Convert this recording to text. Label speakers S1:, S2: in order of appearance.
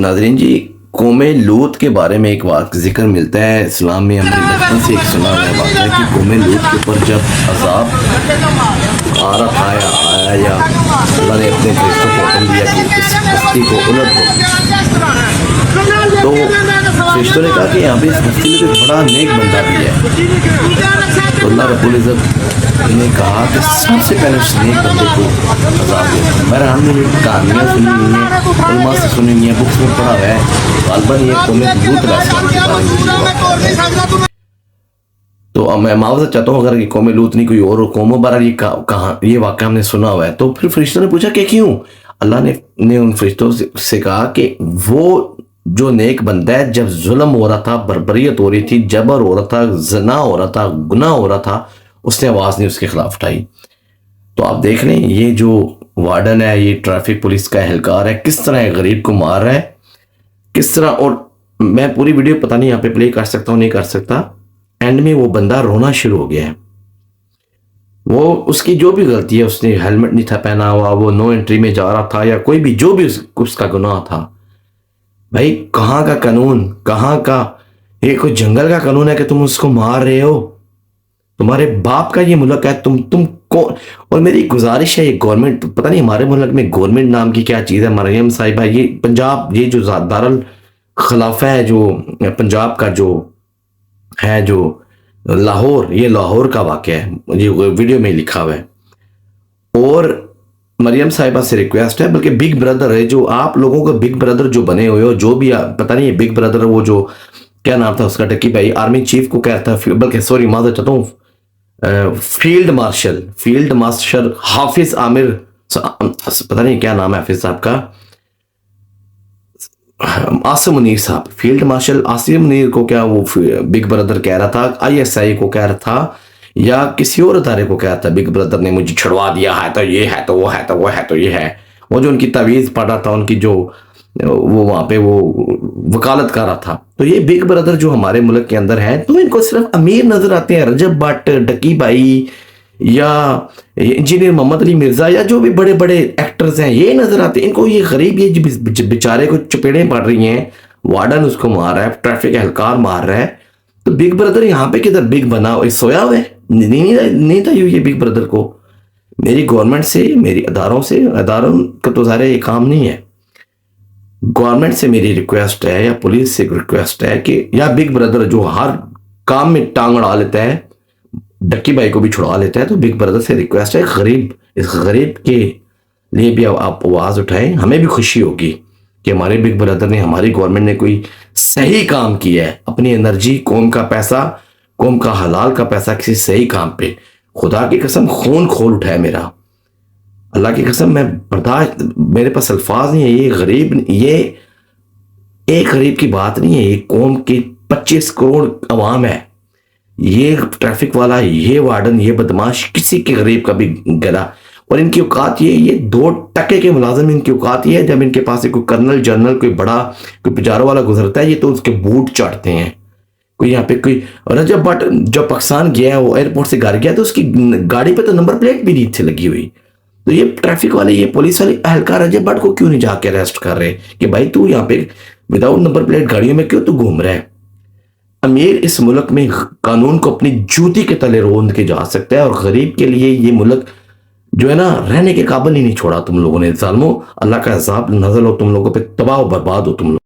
S1: नाज़रीन जी, कौमे लूत के बारे में एक जिक्र मिलता है इस्लाम में। हमने बचपन से एक सुना हुआ बात है कि कौमे लूत के ऊपर जब अजाब आ रहा था या आया या अल्लाह ने अपने फरिश्तों को हुक्म दिया कि इस बस्ती को उलट दो, तो फरिश्तों ने कहा कि यहाँ पे इस बस्ती में एक बड़ा नेक बंदा भी है। तो अल्लाह रब्बुल इज़्ज़त ने कहा कि सबसे पहले उस नेक बंदे को अजाब दिया। मेरे हमने ये कहानियाँ सुनी हुई हैं, उलमा से सुनी हुई हैं, बुक्स में पढ़ा हुआ है। गालबन ये कौमे लूत अलैहिस्सलाम के बारे में। तो मैं मावज़ा चाहता हूँ अगर ये कौमे लूत नहीं कोई और कौमों बारे ये कहा ये वाक़या हमने सुना हुआ है। तो फिर फरिश्तों ने पूछा कि क्यों? अल्लाह ने उन फरिश्तों से कहा कि वो जो नेक बंदा है, जब जुल्म हो रहा था, बर्बरियत हो रही थी, जबर हो रहा था, जना हो रहा था, गुनाह हो रहा था, उसने आवाज़ नहीं उसके खिलाफ उठाई। तो आप देख लें ये जो वार्डन है, ये ट्रैफिक पुलिस का एहलकार है, किस तरह गरीब को मार रहा है, किस तरह। और मैं पूरी वीडियो पता नहीं यहाँ पे प्ले कर सकता हूँ नहीं कर सकता। एंड में वो बंदा रोना शुरू हो गया है। वो उसकी जो भी गलती है, उसने हेलमेट नहीं था पहना हुआ, वो नो एंट्री में जा रहा था, या कोई भी जो भी उसका गुनाह था। भाई कहाँ का कानून, कहाँ का ये कोई जंगल का कानून है कि तुम उसको मार रहे हो? तुम्हारे बाप का ये मुल्क है, तुम कौन? और मेरी गुजारिश है, ये गवर्नमेंट, पता नहीं हमारे मुल्क में गवर्नमेंट नाम की क्या चीज़ है, मरियम साहिबा, ये पंजाब, ये जो दारुल खिलाफा है, जो पंजाब का जो है, जो लाहौर, ये लाहौर का वाक़या है, ये वीडियो में लिखा हुआ है। और मरियम साहिबा से रिक्वेस्ट है, बल्कि बिग ब्रदर है, जो आप लोगों का बिग ब्रदर जो बने हुए हो, जो भी पता नहीं बिग ब्रदर, वो जो क्या नाम था उसका, टक्की भाई आर्मी चीफ को कहता है, बल्कि सॉरी माजर चाहता हूँ, फील्ड मार्शल हाफिज आमिर, पता नहीं क्या नाम है हाफिज साहब का, आसिम मुनीर साहब, फील्ड मार्शल आसिम मुनीर को क्या वो बिग ब्रदर कह रहा था, ISI को कह रहा था, या किसी और अदारे को कह रहा था, बिग ब्रदर ने मुझे छुड़वा दिया है, तो ये है, तो वो है, तो वो है, तो ये है। वो जो उनकी तवीज़ पढ़ रहा था, उनकी जो वो वहाँ पे वो वकालत कर रहा था। तो ये बिग ब्रदर जो हमारे मुल्क के अंदर है, तो इनको सिर्फ अमीर नजर आते हैं, रजब भट्ट, डकी भाई, या इंजीनियर मोहम्मद अली मिर्जा, या जो भी बड़े बड़े एक्टर्स हैं, ये नजर आते हैं इनको। ये गरीब, ये बेचारे को चपेड़ें पड़ रही हैं, वार्डन उसको मार रहा है, ट्रैफिक एहलकार मार रहा है, तो बिग ब्रदर यहाँ पे किधर बिग बना? सोया हुआ है, नहीं था ये बिग ब्रदर को। मेरी गवर्नमेंट से, मेरी अदारों का तो सारे ये काम नहीं है। गवर्नमेंट से मेरी रिक्वेस्ट है, या पुलिस से रिक्वेस्ट है कि, या बिग ब्रदर जो हर काम में टांग अड़ा लेता है, डक्की भाई को भी छुड़ा लेता है, तो बिग ब्रदर से रिक्वेस्ट है, इस गरीब के लिए भी आप आवाज उठाएं। हमें भी खुशी होगी कि हमारे बिग ब्रदर ने, हमारी गवर्नमेंट ने कोई सही काम किया है, अपनी एनर्जी, कौम का पैसा, कौम का हलाल का पैसा किसी सही काम पे। खुदा की कसम खून खोल उठाए मेरा, अल्लाह की कसम, मैं बर्दाश्त, मेरे पास अल्फाज नहीं है। ये गरीब, ये एक गरीब की बात नहीं है, ये कौम की 25 करोड़ अवाम है। ये ट्रैफिक वाला, ये वार्डन, ये बदमाश किसी के गरीब का भी गला। और इनकी औकात ये 2% के मुलाजिम, इनकी औकात ये है, जब इनके पास कोई कर्नल, जनरल, कोई बड़ा, कोई पिजारो वाला गुजरता है, ये तो उसके बूट चाटते हैं। कोई यहाँ पे कोई रजब भट्ट जब पाकिस्तान गया, वो एयरपोर्ट से घर गया, तो उसकी गाड़ी पे तो नंबर प्लेट भी नहीं थी लगी हुई। तो ये ट्रैफिक वाले, ये पुलिस वाले एहलकार रजब भट्ट को क्यों नहीं जाके अरेस्ट कर रहे कि भाई तू यहाँ पे विदाउट नंबर प्लेट गाड़ियों में क्यों तू घूम रहा है? अमीर इस मुल्क में कानून को अपनी जूती के तले रोंद के जा सकता है, और गरीब के लिए ये मुल्क जो है ना, रहने के काबिल ही नहीं छोड़ा तुम लोगों ने। जालिमों, अल्लाह का अज़ाब नज़ल हो तुम लोगों पे, तबाह बर्बाद हो तुम लोग।